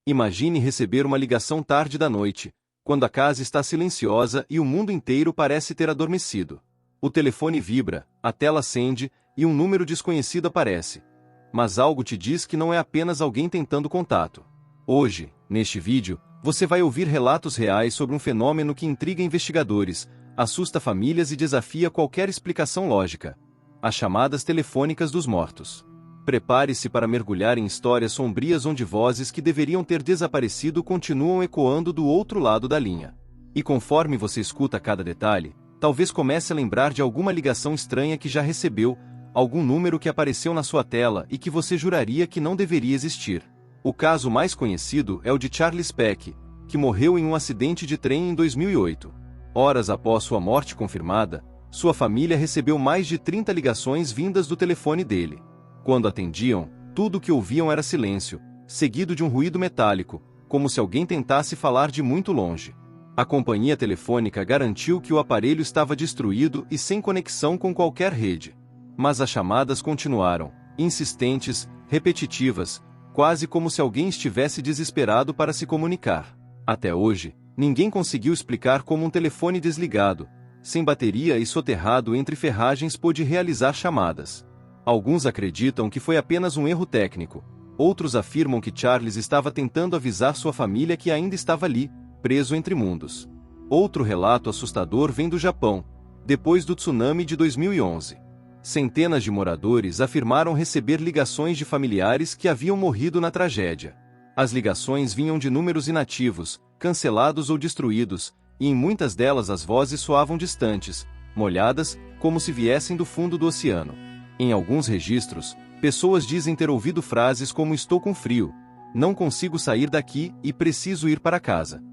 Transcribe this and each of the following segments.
Imagine receber uma ligação tarde da noite, quando a casa está silenciosa e o mundo inteiro parece ter adormecido. O telefone vibra, a tela acende e um número desconhecido aparece. Mas algo te diz que não é apenas alguém tentando contato. Hoje, neste vídeo, você vai ouvir relatos reais sobre um fenômeno que intriga investigadores, assusta famílias e desafia qualquer explicação lógica: as chamadas telefônicas dos mortos. Prepare-se para mergulhar em histórias sombrias onde vozes que deveriam ter desaparecido continuam ecoando do outro lado da linha. E conforme você escuta cada detalhe, talvez comece a lembrar de alguma ligação estranha que já recebeu, algum número que apareceu na sua tela e que você juraria que não deveria existir. O caso mais conhecido é o de Charles Peck, que morreu em um acidente de trem em 2008. Horas após sua morte confirmada, sua família recebeu mais de 30 ligações vindas do telefone dele. Quando atendiam, tudo o que ouviam era silêncio, seguido de um ruído metálico, como se alguém tentasse falar de muito longe. A companhia telefônica garantiu que o aparelho estava destruído e sem conexão com qualquer rede. Mas as chamadas continuaram, insistentes, repetitivas, quase como se alguém estivesse desesperado para se comunicar. Até hoje, ninguém conseguiu explicar como um telefone desligado, sem bateria e soterrado entre ferragens pôde realizar chamadas. Alguns acreditam que foi apenas um erro técnico, outros afirmam que Charles estava tentando avisar sua família que ainda estava ali, preso entre mundos. Outro relato assustador vem do Japão, depois do tsunami de 2011. Centenas de moradores afirmaram receber ligações de familiares que haviam morrido na tragédia. As ligações vinham de números inativos, cancelados ou destruídos, e em muitas delas as vozes soavam distantes, molhadas, como se viessem do fundo do oceano. Em alguns registros, pessoas dizem ter ouvido frases como "estou com frio", "não consigo sair daqui" e "preciso ir para casa".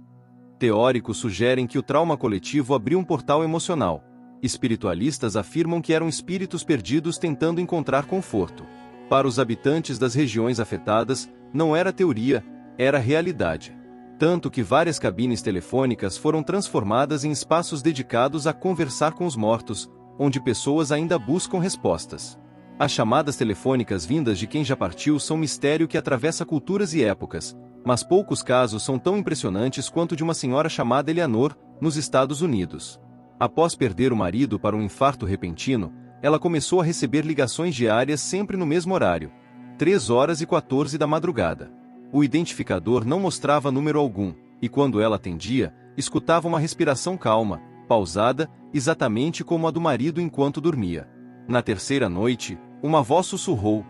Teóricos sugerem que o trauma coletivo abriu um portal emocional. Espiritualistas afirmam que eram espíritos perdidos tentando encontrar conforto. Para os habitantes das regiões afetadas, não era teoria, era realidade. Tanto que várias cabines telefônicas foram transformadas em espaços dedicados a conversar com os mortos, onde pessoas ainda buscam respostas. As chamadas telefônicas vindas de quem já partiu são um mistério que atravessa culturas e épocas, mas poucos casos são tão impressionantes quanto o de uma senhora chamada Eleanor, nos Estados Unidos. Após perder o marido para um infarto repentino, ela começou a receber ligações diárias sempre no mesmo horário, 3h14 da madrugada. O identificador não mostrava número algum, e quando ela atendia, escutava uma respiração calma, pausada, exatamente como a do marido enquanto dormia. Na terceira noite, uma voz sussurrou: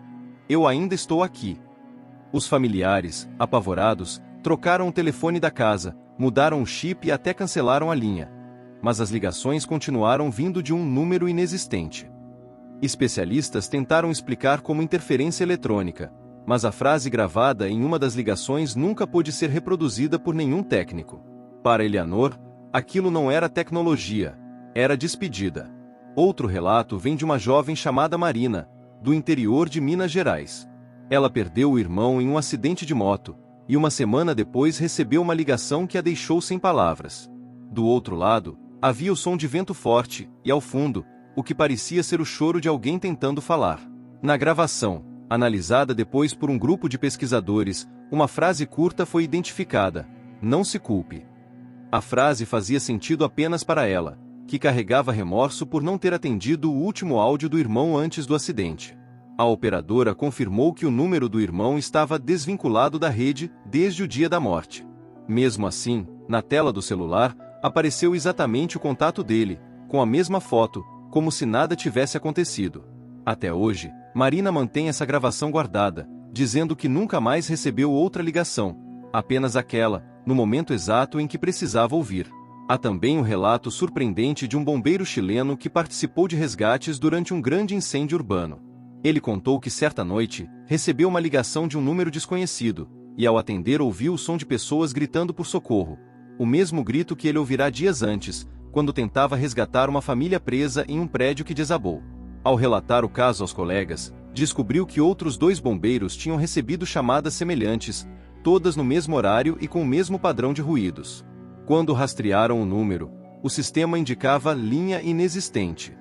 "Eu ainda estou aqui". Os familiares, apavorados, trocaram o telefone da casa, mudaram o chip e até cancelaram a linha. Mas as ligações continuaram vindo de um número inexistente. Especialistas tentaram explicar como interferência eletrônica, mas a frase gravada em uma das ligações nunca pôde ser reproduzida por nenhum técnico. Para Eleanor, aquilo não era tecnologia, era despedida. Outro relato vem de uma jovem chamada Marina, do interior de Minas Gerais. Ela perdeu o irmão em um acidente de moto, e uma semana depois recebeu uma ligação que a deixou sem palavras. Do outro lado, havia o som de vento forte, e ao fundo, o que parecia ser o choro de alguém tentando falar. Na gravação, analisada depois por um grupo de pesquisadores, uma frase curta foi identificada: "Não se culpe". A frase fazia sentido apenas para ela, que carregava remorso por não ter atendido o último áudio do irmão antes do acidente. A operadora confirmou que o número do irmão estava desvinculado da rede desde o dia da morte. Mesmo assim, na tela do celular, apareceu exatamente o contato dele, com a mesma foto, como se nada tivesse acontecido. Até hoje, Marina mantém essa gravação guardada, dizendo que nunca mais recebeu outra ligação, apenas aquela, no momento exato em que precisava ouvir. Há também um relato surpreendente de um bombeiro chileno que participou de resgates durante um grande incêndio urbano. Ele contou que certa noite, recebeu uma ligação de um número desconhecido, e ao atender ouviu o som de pessoas gritando por socorro, o mesmo grito que ele ouvirá dias antes, quando tentava resgatar uma família presa em um prédio que desabou. Ao relatar o caso aos colegas, descobriu que outros 2 bombeiros tinham recebido chamadas semelhantes, todas no mesmo horário e com o mesmo padrão de ruídos. Quando rastrearam o número, o sistema indicava linha inexistente.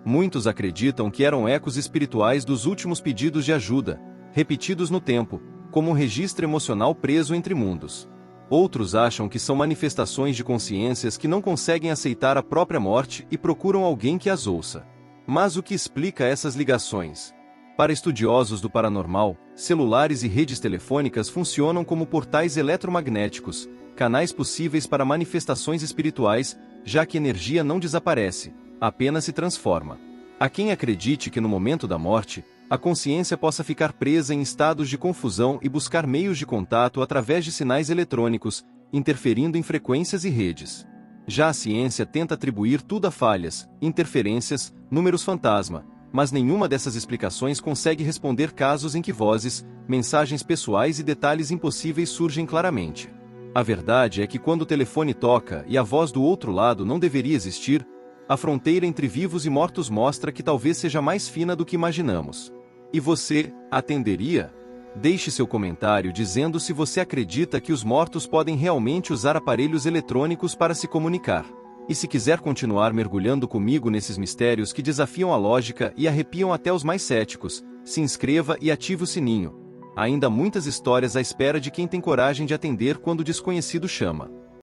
Muitos acreditam que eram ecos espirituais dos últimos pedidos de ajuda, repetidos no tempo, como um registro emocional preso entre mundos. Outros acham que são manifestações de consciências que não conseguem aceitar a própria morte e procuram alguém que as ouça. Mas o que explica essas ligações? Para estudiosos do paranormal, celulares e redes telefônicas funcionam como portais eletromagnéticos, canais possíveis para manifestações espirituais, já que energia não desaparece, apenas se transforma. Há quem acredite que no momento da morte, a consciência possa ficar presa em estados de confusão e buscar meios de contato através de sinais eletrônicos, interferindo em frequências e redes. Já a ciência tenta atribuir tudo a falhas, interferências, números fantasma, mas nenhuma dessas explicações consegue responder casos em que vozes, mensagens pessoais e detalhes impossíveis surgem claramente. A verdade é que quando o telefone toca e a voz do outro lado não deveria existir, a fronteira entre vivos e mortos mostra que talvez seja mais fina do que imaginamos. E você, atenderia? Deixe seu comentário dizendo se você acredita que os mortos podem realmente usar aparelhos eletrônicos para se comunicar. E se quiser continuar mergulhando comigo nesses mistérios que desafiam a lógica e arrepiam até os mais céticos, se inscreva e ative o sininho. Ainda há muitas histórias à espera de quem tem coragem de atender quando o desconhecido chama.